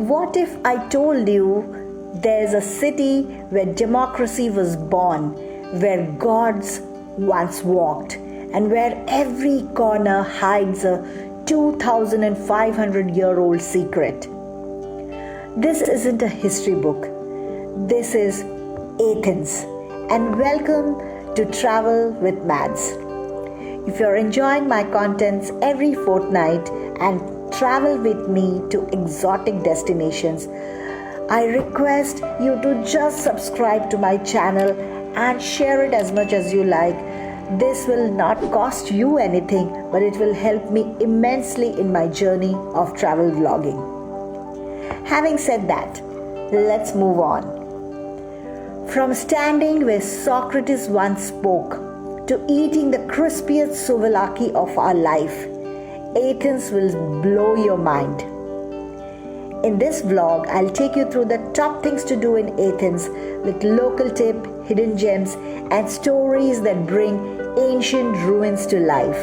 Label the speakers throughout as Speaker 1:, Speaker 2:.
Speaker 1: What if I told you there's a city where democracy was born, where gods once walked, and where every corner hides a 2,500-year-old secret? This isn't a history book. This is Athens, and welcome to Travel with Mads. If you're enjoying my contents every fortnight and travel with me to exotic destinations, I request you to just subscribe to my channel and share it as much as you like. This will not cost you anything, but it will help me immensely in my journey of travel vlogging. Having said that, let's move on. From standing where Socrates once spoke to eating the crispiest souvlaki of our life, Athens will blow your mind. In this vlog, I'll take you through the top things to do in Athens with local tip, hidden gems, and stories that bring ancient ruins to life.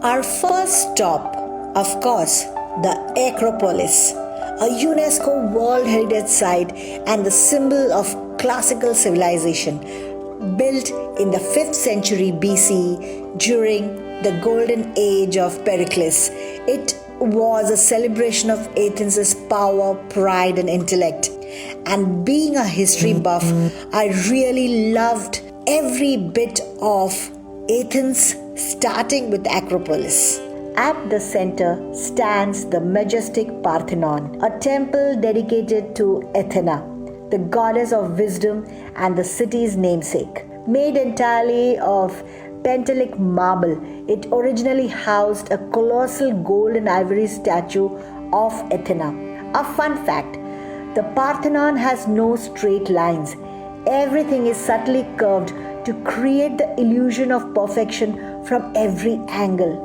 Speaker 1: Our first stop, of course, the Acropolis, a UNESCO World Heritage Site and the symbol of classical civilization, built in the 5th century BC during the golden age of Pericles. It was a celebration of Athens' power, pride, and intellect. And being a history buff, I really loved every bit of Athens, starting with Acropolis. At the center stands the majestic Parthenon, a temple dedicated to Athena, the goddess of wisdom and the city's namesake. Made entirely of Pentelic marble, it originally housed a colossal gold and ivory statue of Athena. A fun fact, the Parthenon has no straight lines. Everything is subtly curved to create the illusion of perfection from every angle.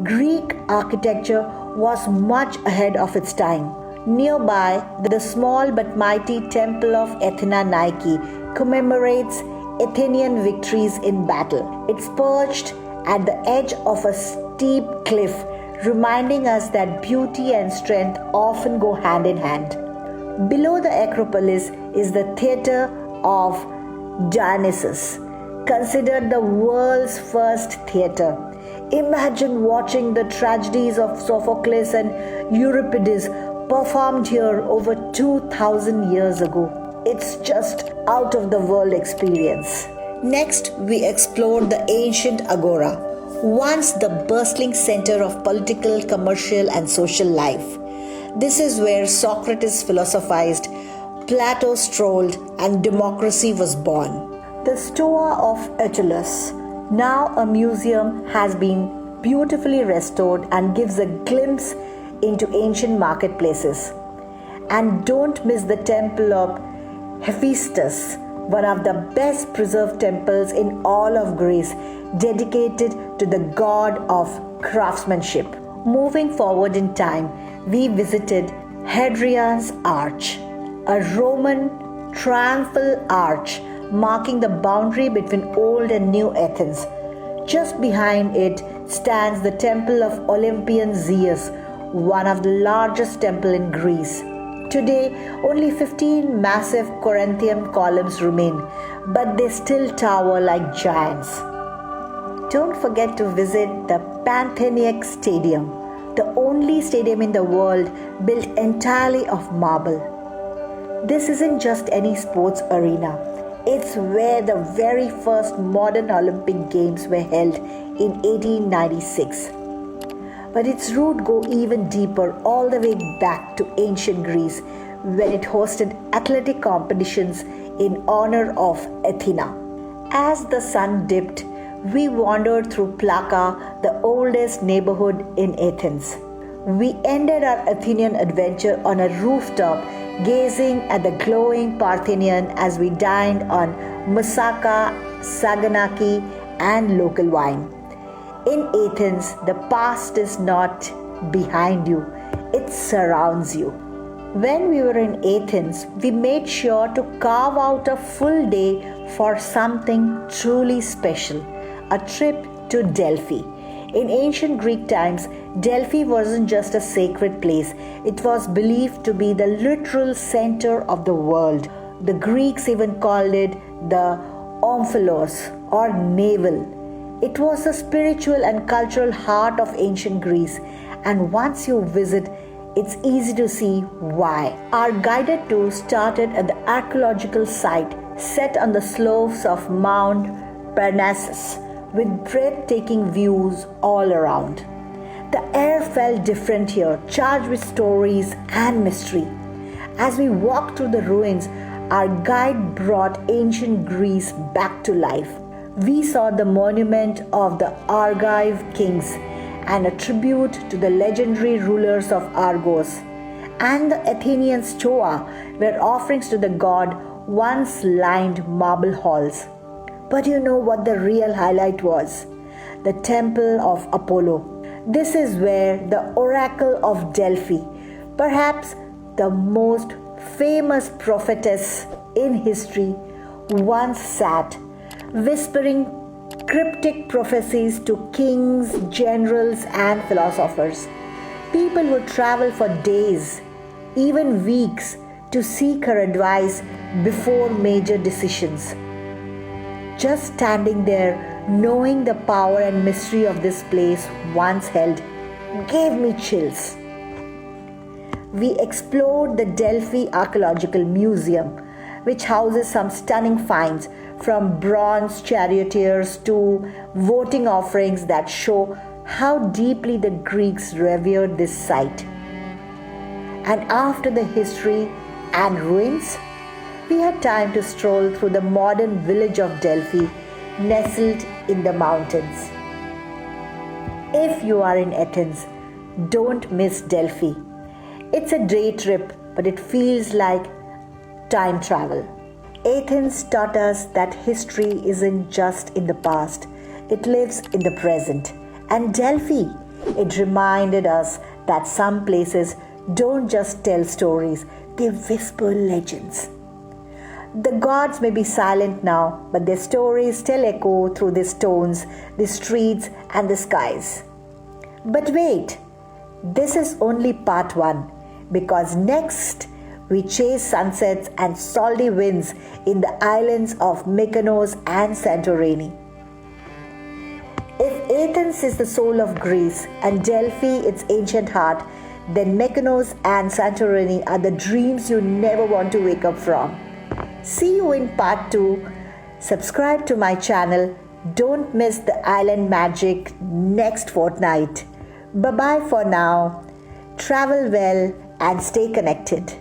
Speaker 1: Greek architecture was much ahead of its time. Nearby, the small but mighty temple of Athena Nike commemorates Athenian victories in battle. It's perched at the edge of a steep cliff, reminding us that beauty and strength often go hand in hand. Below the Acropolis is the Theatre of Dionysus, considered the world's first theatre. Imagine watching the tragedies of Sophocles and Euripides performed here over 2,000 years ago. It's just out of the world experience. Next, we explored the ancient Agora, once the bustling center of political, commercial, and social life. This is where Socrates philosophized, Plato strolled, and democracy was born. The Stoa of Achilles, now a museum, has been beautifully restored and gives a glimpse into ancient marketplaces. And don't miss the temple of Hephaestus, one of the best preserved temples in all of Greece, dedicated to the god of craftsmanship. Moving forward in time, we visited Hadrian's Arch, a Roman triumphal arch marking the boundary between old and new Athens. Just behind it stands the temple of Olympian Zeus, one of the largest temples in Greece. Today, only 15 massive Corinthian columns remain, but they still tower like giants. Don't forget to visit the Pantheonic Stadium, the only stadium in the world built entirely of marble. This isn't just any sports arena. It's where the very first modern Olympic Games were held in 1896. But its roots go even deeper, all the way back to ancient Greece, when it hosted athletic competitions in honor of Athena. As the sun dipped, we wandered through Plaka, the oldest neighborhood in Athens. We ended our Athenian adventure on a rooftop, gazing at the glowing Parthenon as we dined on moussaka, saganaki, and local wine. In Athens, the past is not behind you, it surrounds you. When we were in Athens, we made sure to carve out a full day for something truly special, a trip to Delphi. In ancient Greek times, Delphi wasn't just a sacred place, it was believed to be the literal center of the world. The Greeks even called it the omphalos or navel. It was the spiritual and cultural heart of ancient Greece, and once you visit, it's easy to see why. Our guided tour started at the archaeological site set on the slopes of Mount Parnassus with breathtaking views all around. The air felt different here, charged with stories and mystery. As we walked through the ruins, our guide brought ancient Greece back to life. We saw the monument of the Argive kings and a tribute to the legendary rulers of Argos, and the Athenian Stoa, where offerings to the god once lined marble halls. But you know what the real highlight was? The Temple of Apollo. This is where the Oracle of Delphi, perhaps the most famous prophetess in history, once sat, whispering cryptic prophecies to kings, generals, and philosophers. People would travel for days, even weeks, to seek her advice before major decisions. Just standing there, knowing the power and mystery of this place once held, gave me chills. We explored the Delphi Archaeological Museum, which houses some stunning finds from bronze charioteers to voting offerings that show how deeply the Greeks revered this site. And after the history and ruins, we had time to stroll through the modern village of Delphi, nestled in the mountains. If you are in Athens, don't miss Delphi. It's a day trip, but it feels like time travel. Athens taught us that history isn't just in the past, it lives in the present. And Delphi, it reminded us that some places don't just tell stories, they whisper legends. The gods may be silent now, but their stories still echo through the stones, the streets, and the skies. But wait, this is only part one, because next we chase sunsets and salty winds in the islands of Mykonos and Santorini. If Athens is the soul of Greece and Delphi its ancient heart, then Mykonos and Santorini are the dreams you never want to wake up from. See you in part 2. Subscribe to my channel. Don't miss the island magic next fortnight. Bye bye for now. Travel well and stay connected.